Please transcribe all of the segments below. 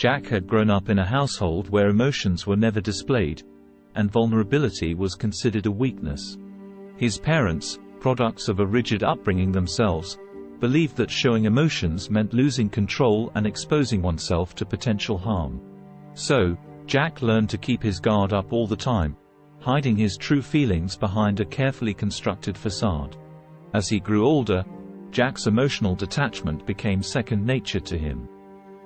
Jack had grown up in a household where emotions were never displayed, and vulnerability was considered a weakness. His parents, products of a rigid upbringing themselves, believed that showing emotions meant losing control and exposing oneself to potential harm. So, Jack learned to keep his guard up all the time, hiding his true feelings behind a carefully constructed facade. As he grew older, Jack's emotional detachment became second nature to him.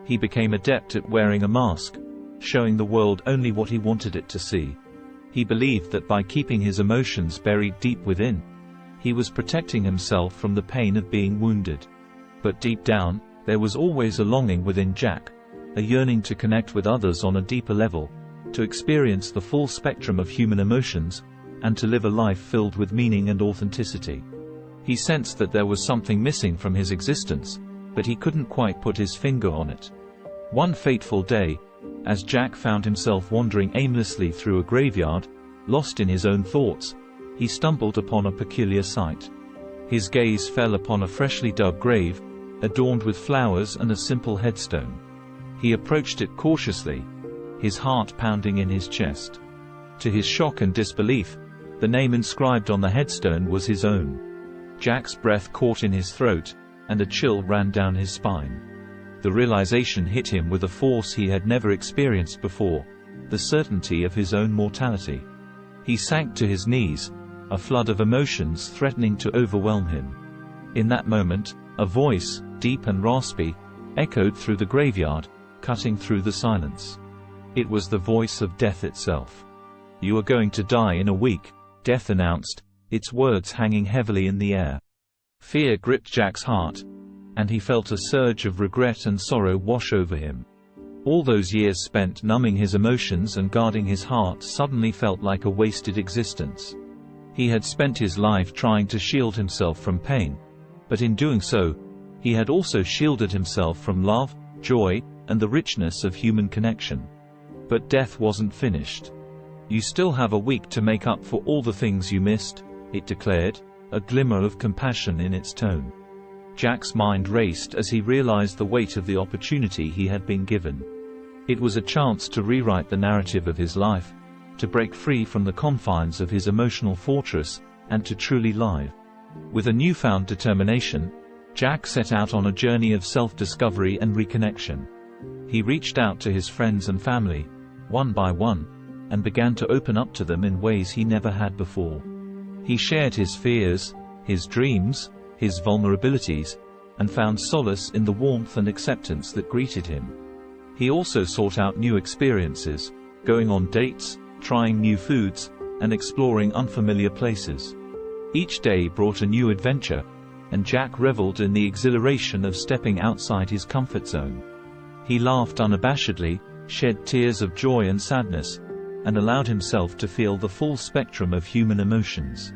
He became adept at wearing a mask, showing the world only what he wanted it to see. He believed that by keeping his emotions buried deep within, he was protecting himself from the pain of being wounded. But deep down, there was always a longing within Jack, a yearning to connect with others on a deeper level, to experience the full spectrum of human emotions, and to live a life filled with meaning and authenticity. He sensed that there was something missing from his existence, but he couldn't quite put his finger on it. One fateful day, as Jack found himself wandering aimlessly through a graveyard, lost in his own thoughts, he stumbled upon a peculiar sight. His gaze fell upon a freshly dug grave, adorned with flowers and a simple headstone. He approached it cautiously, his heart pounding in his chest. To his shock and disbelief, the name inscribed on the headstone was his own. Jack's breath caught in his throat, and a chill ran down his spine. The realization hit him with a force he had never experienced before, the certainty of his own mortality. He sank to his knees, a flood of emotions threatening to overwhelm him. In that moment, a voice, deep and raspy, echoed through the graveyard, cutting through the silence. It was the voice of death itself. "You are going to die in a week," Death announced, its words hanging heavily in the air. Fear gripped Jack's heart, and he felt a surge of regret and sorrow wash over him. All those years spent numbing his emotions and guarding his heart suddenly felt like a wasted existence. He had spent his life trying to shield himself from pain, but in doing so, he had also shielded himself from love, joy, and the richness of human connection. But death wasn't finished. "You still have a week to make up for all the things you missed," it declared, a glimmer of compassion in its tone. Jack's mind raced as he realized the weight of the opportunity he had been given. It was a chance to rewrite the narrative of his life, to break free from the confines of his emotional fortress, and to truly live. With a newfound determination, Jack set out on a journey of self-discovery and reconnection. He reached out to his friends and family, one by one, and began to open up to them in ways he never had before. He shared his fears, his dreams, his vulnerabilities, and found solace in the warmth and acceptance that greeted him. He also sought out new experiences, going on dates, trying new foods, and exploring unfamiliar places. Each day brought a new adventure, and Jack reveled in the exhilaration of stepping outside his comfort zone. He laughed unabashedly, shed tears of joy and sadness, and allowed himself to feel the full spectrum of human emotions.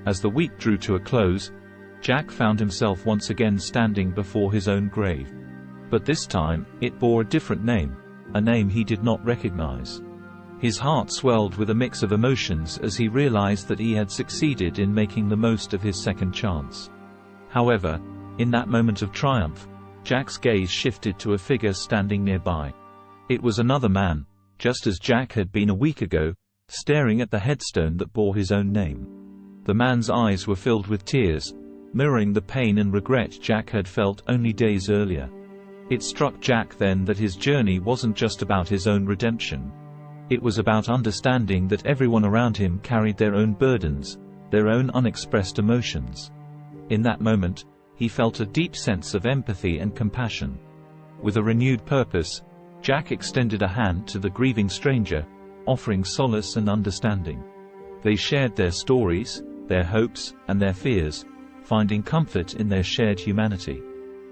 As the week drew to a close, Jack found himself once again standing before his own grave. But this time, it bore a different name, a name he did not recognize. His heart swelled with a mix of emotions as he realized that he had succeeded in making the most of his second chance. However, in that moment of triumph, Jack's gaze shifted to a figure standing nearby. It was another man, just as Jack had been a week ago, staring at the headstone that bore his own name. The man's eyes were filled with tears, mirroring the pain and regret Jack had felt only days earlier. It struck Jack then that his journey wasn't just about his own redemption. It was about understanding that everyone around him carried their own burdens, their own unexpressed emotions. In that moment, he felt a deep sense of empathy and compassion. With a renewed purpose, Jack extended a hand to the grieving stranger, offering solace and understanding. They shared their stories, their hopes, and their fears, finding comfort in their shared humanity.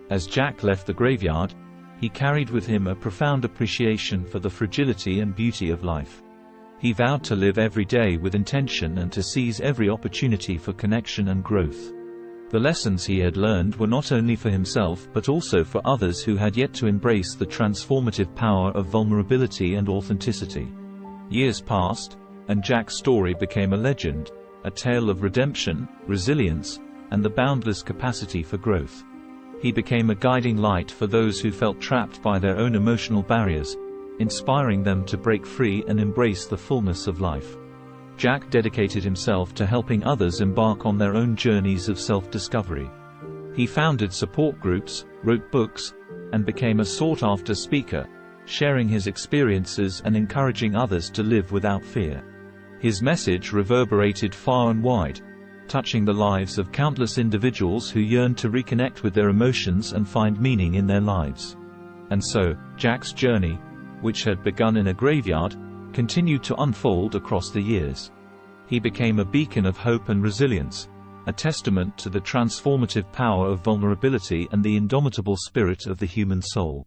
As Jack left the graveyard, he carried with him a profound appreciation for the fragility and beauty of life. He vowed to live every day with intention and to seize every opportunity for connection and growth. The lessons he had learned were not only for himself but also for others who had yet to embrace the transformative power of vulnerability and authenticity. Years passed, and Jack's story became a legend, a tale of redemption, resilience, and the boundless capacity for growth. He became a guiding light for those who felt trapped by their own emotional barriers, inspiring them to break free and embrace the fullness of life. Jack dedicated himself to helping others embark on their own journeys of self-discovery. He founded support groups, wrote books, and became a sought-after speaker, sharing his experiences and encouraging others to live without fear. His message reverberated far and wide, touching the lives of countless individuals who yearned to reconnect with their emotions and find meaning in their lives. And so, Jack's journey, which had begun in a graveyard, continued to unfold across the years. He became a beacon of hope and resilience, a testament to the transformative power of vulnerability and the indomitable spirit of the human soul.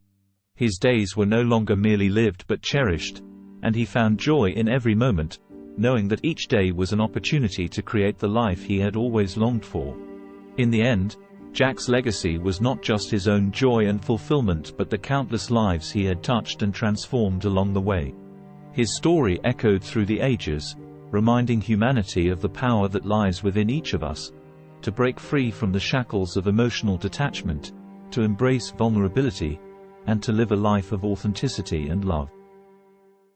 His days were no longer merely lived but cherished, and he found joy in every moment, knowing that each day was an opportunity to create the life he had always longed for. In the end, Jack's legacy was not just his own joy and fulfillment but the countless lives he had touched and transformed along the way. His story echoed through the ages, reminding humanity of the power that lies within each of us, to break free from the shackles of emotional detachment, to embrace vulnerability, and to live a life of authenticity and love.